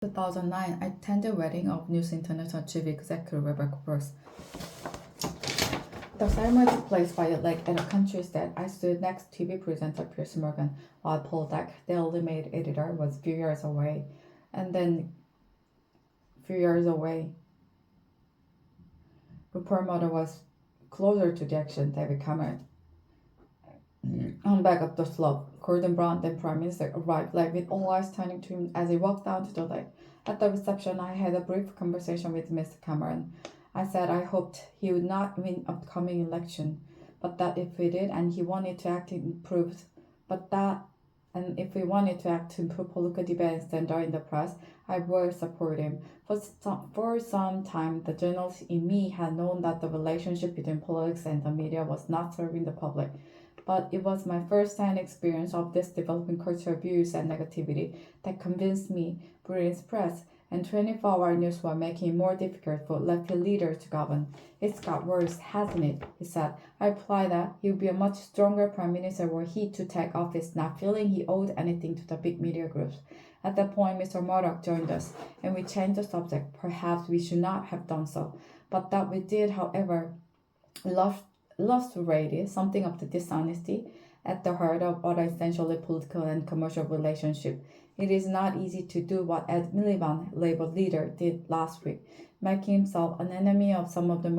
2009, I attended the wedding of News International Chief Executive Rebecca Bruce. The ceremony took place by a lake at a country estate. I stood next to TV presenter Piers Morgan, while Paul Deck, the Daily Mail editor, was a few years away. And then, Rupert Murdoch was closer to the action. David Cameron on back of the slope. Gordon Brown, then Prime Minister, arrived late with all eyes turning to him as he walked down to the lake. At the reception, I had a brief conversation with Mr. Cameron. I said I hoped he would not win upcoming election, but that if he did and he wanted to act to improve, if we wanted to act to improve political debate and standard in the press, I would support him. For some time, the journalist in me had known that the relationship between politics and the media was not serving the public. But it was my first-hand experience of this developing culture abuse and negativity that convinced me Britain's press and 24-hour news were making it more difficult for lefty leaders to govern. It's got worse, hasn't it? He said. I replied that he would be a much stronger prime minister were he to take office, not feeling he owed anything to the big media groups. At that point, Mr. Murdoch joined us, and we changed the subject. Perhaps we should not have done so. But that we did, however, illustrated something of the dishonesty at the heart of what are essentially political and commercial relationship. It is not easy to do what Ed Miliband, Labour leader, did last week, making himself an enemy of some of the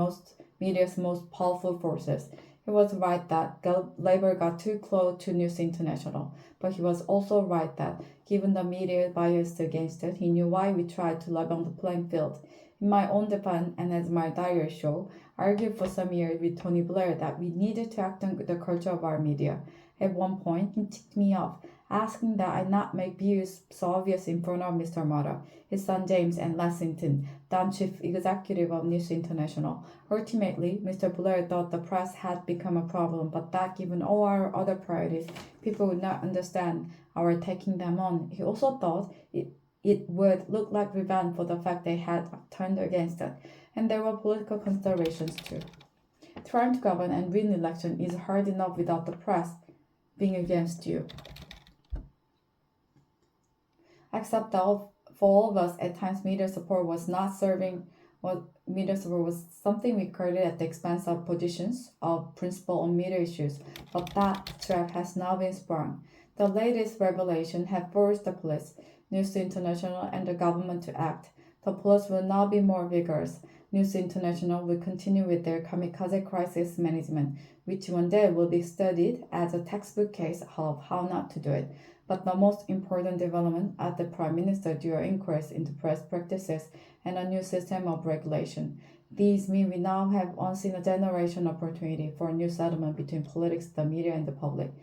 media's most powerful forces. He was right that Labour got too close to News International, but he was also right that, given the media bias against it, he knew why we tried to level the playing field. In my own defense, and as my diary show, I argued for some years with Tony Blair that we needed to act on the culture of our media. At one point, he ticked me off, asking that I not make views so obvious in front of Mr. Murdoch, his son James, and Lexington, then chief executive of News International. Ultimately, Mr. Blair thought the press had become a problem, but that given all our other priorities, people would not understand our taking them on. He also thought it would look like revenge for the fact they had turned against it. And there were political considerations too. Trying to govern and win election is hard enough without the press being against you. Except that for all of us, at times media support was something we created at the expense of positions of principle on media issues, but that trap has now been sprung. The latest revelation have forced the police, News International, and the government to act. The police will now be more vigorous. News International will continue with their kamikaze crisis management, which one day will be studied as a textbook case of how not to do it. But the most important development at the Prime Minister during inquest into press practices and a new system of regulation. These mean we now have once-in-a-generation opportunity for a new settlement between politics, the media, and the public.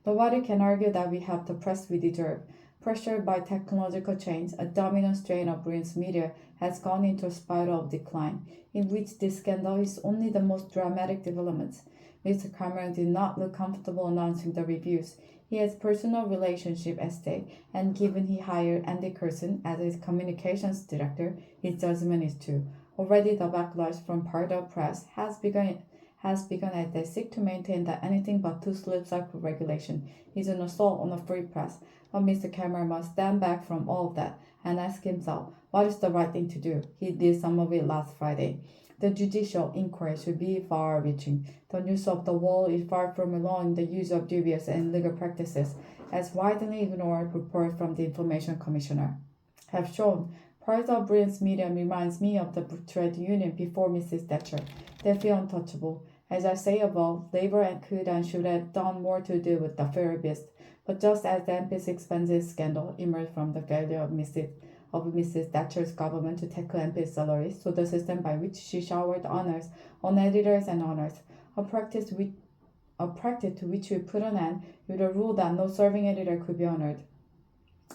Nobody can argue that we have the press we deserve. Pressured by technological change, a dominant strain of Britain's media has gone into a spiral of decline, in which this scandal is only the most dramatic development. Mr. Cameron did not look comfortable announcing the reviews. He has personal relationship at stake, and given he hired Andy Coulson as his communications director, his judgment is too. Already the backlash from part of press has begun as they seek to maintain that anything but two slip cycle regulation is an assault on a free press. But Mr. Cameron must stand back from all of that and ask himself, what is the right thing to do? He did some of it last Friday. The judicial inquiry should be far-reaching. The news of the world is far from alone in the use of dubious and legal practices, as widely ignored reports from the Information Commissioner have shown. Part of Britain's media reminds me of the trade union before Mrs. Thatcher. They feel untouchable. As I say above, Labour could and should have done more to deal with the fairy beast. But just as the MP's expenses scandal emerged from the failure of Mrs. Thatcher's government to tackle MP's salaries, so the system by which she showered honours on editors and owners, a practice to which we put an end with a rule that no serving editor could be honoured,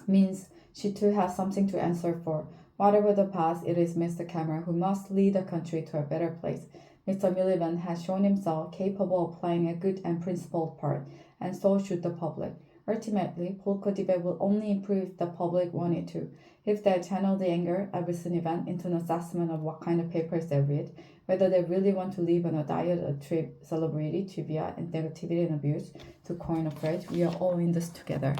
means she too has something to answer for. Whatever the past, it is Mr. Cameron who must lead the country to a better place. Mr. Miliband has shown himself capable of playing a good and principled part, and so should the public. Ultimately, political debate will only improve if the public want it to. If they channel the anger at recent event into an assessment of what kind of papers they read, whether they really want to live on a diet of celebrity, trivia, and negativity and abuse, to coin a phrase, we are all in this together.